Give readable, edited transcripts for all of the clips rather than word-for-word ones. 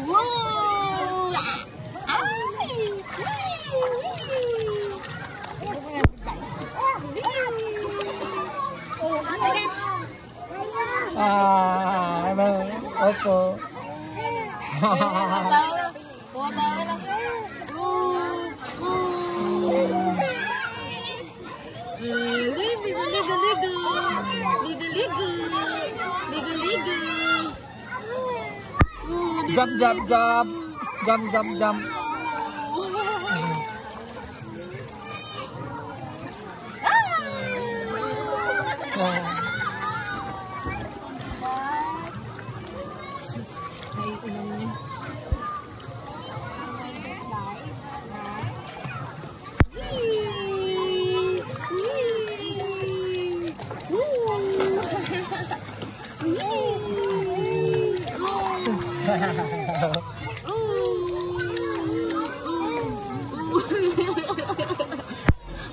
Wow! Opo. Jump, jump, jump. Jump, jump, jump.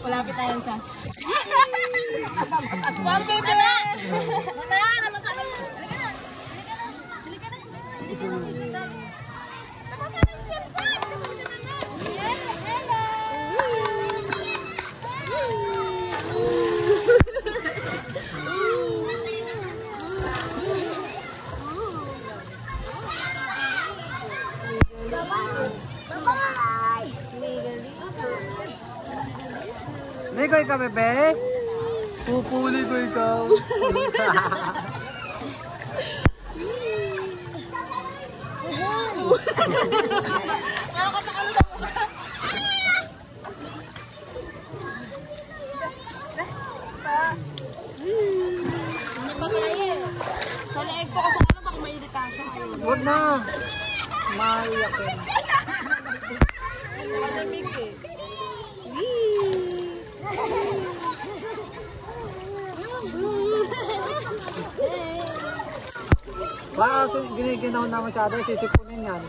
Malapit na yan siya. One baby! Ano ka? Halika na! Halika na! Ligoy ka, bebe? Pupuli ko ikaw. Nakakatakalo sa mukha. Ano pa kaya? Sa leeg ko kasi ano baka mairitasan. Huwag na. Maiyak yun. Malamig eh. Baka giniginaw na masyado, sisipunin yan.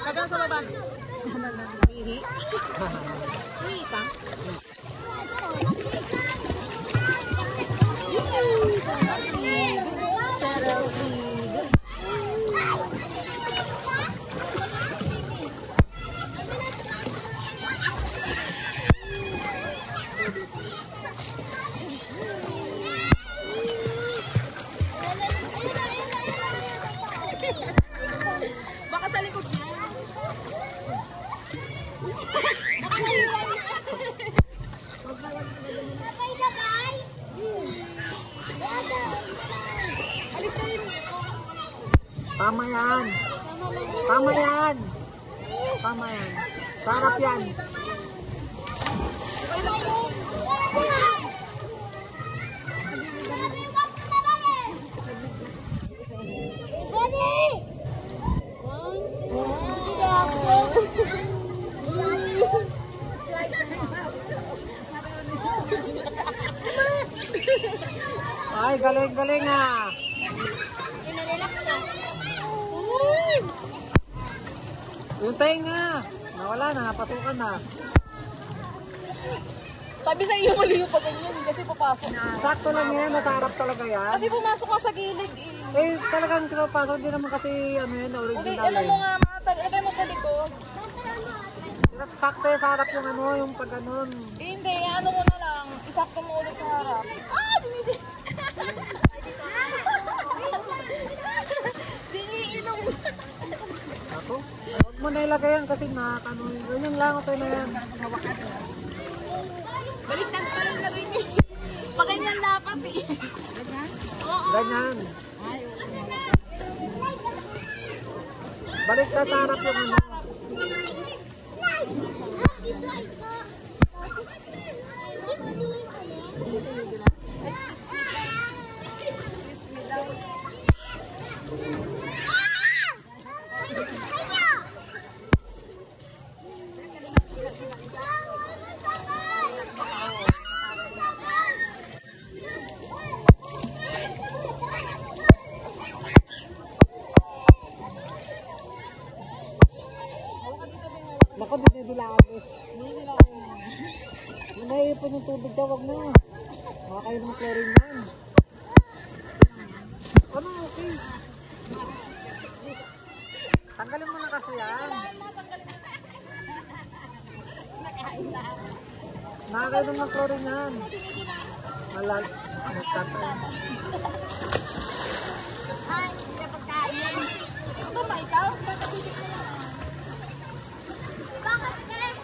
Kagang sa laban. Hihi. Hihi ka? Baka sa likod niya. Sabay-sabay. Tama yan. Tama yan. Tama yan. Sarap yan. Ay, galing-galing ah. Inarelax na. Yung tenga. Nawala na, napatukan na. Sabi sa iyo mali yung pag ganyan kasi papasok na. Sakto lang yan, nasarap talaga yan. Kasi pumasok ka sa gilid eh. Eh, talagang pinapasok din naman kasi ano yun, Okay, original alam mo nga, lagay mo sa likod. Sakto yung sarap yung ano, yung pag ganun. Eh, hindi, ano mo na lang, isakto mo ulit sa harap. Ah, hindi. Diniinom. Ako? Huwag mo na ilagay yan kasi nakakano. Ganyan lang, okay na yan. Baliktad pa yung lagay niya. Paganyan dapat eh. Oo. Ganyan. Balik na sa harap yung ano. Naku, dinidilagos. Naipon yung tubig daw, wag na. Makakain ng chlorine yan. Ano, okay. Tanggalin mo na kasi yan. Nakakainom ng chlorine yan. Malal. Nagtatay. Ay, may pagkain. Ito ba ikaw? Bakit eh?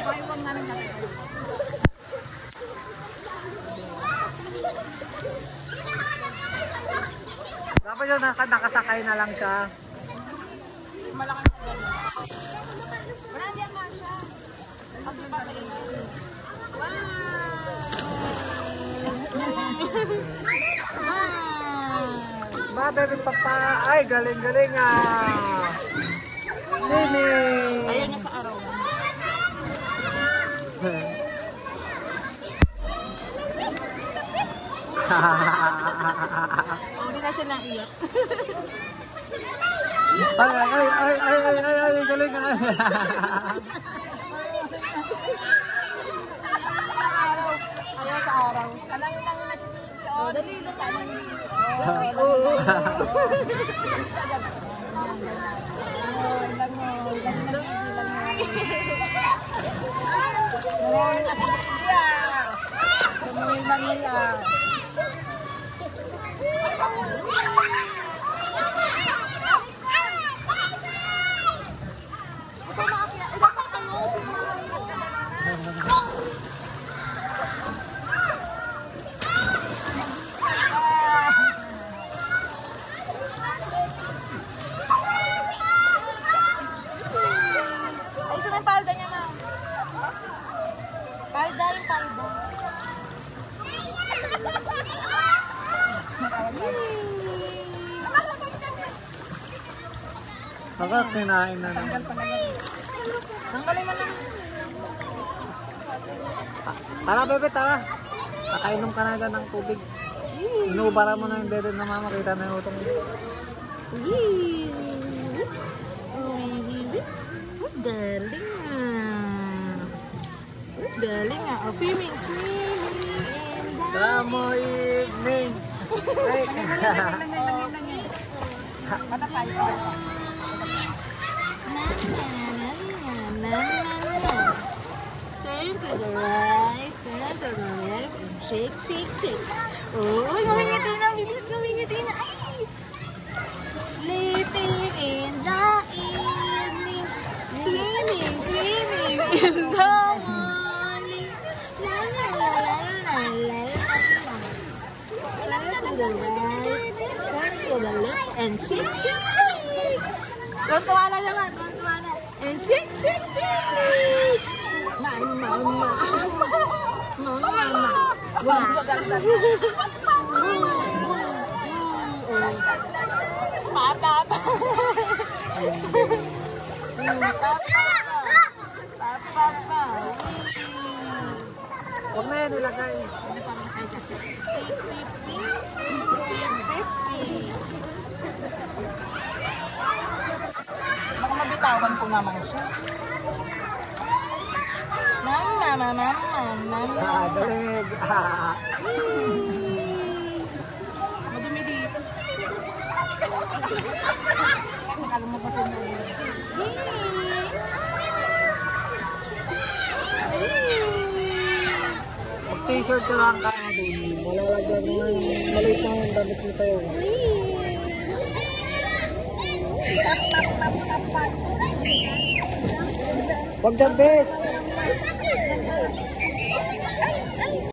Paiwan namin natin. Dapat yun, nakasakay na lang siya. Malaking sa wala diyan nga siya. Ba, baby papa. Ay, galing-galing ah. Nini. Ayun na sa araw. Hindi na siya naiyak. Ay, galing ah. Ayaw sa araw. Alam lang na si Bibi. Oh, dali lang ka lang dito. Ay, isa ng palda niya, ma'am. Palda yung palda. Baka kinain na naman. Tanggalin mo lang. Tara, bebe, tara. Nakainom ka na dyan ng tubig. Inubara mo na yung dede na mama. Kita na yung utong. Galing ah. Galing ah. Oh, swimming. Tamo evening. Ay. Matakay. Turn to the right, turn to the left, and shake. Uy, ngumingiti na, bilis ngumingiti na. Ay! Sleeping in the evening, swimming in the morning. La la la la la la. Turn to the right, turn to the left, and shake. Tuwan-tuwala lang nga, tuwan-tuwala. And shake. Mama. Papa. Huwag na yan ilagay. Baka mabitawan ko naman siya. Mama. Galing. Madumi dito. Nakala mo pa siya na yun. Mag-t-shirt ka lang ka din. Malalagyan naman. Maliit na yung damit mo tayo. Huwag dyan, bes.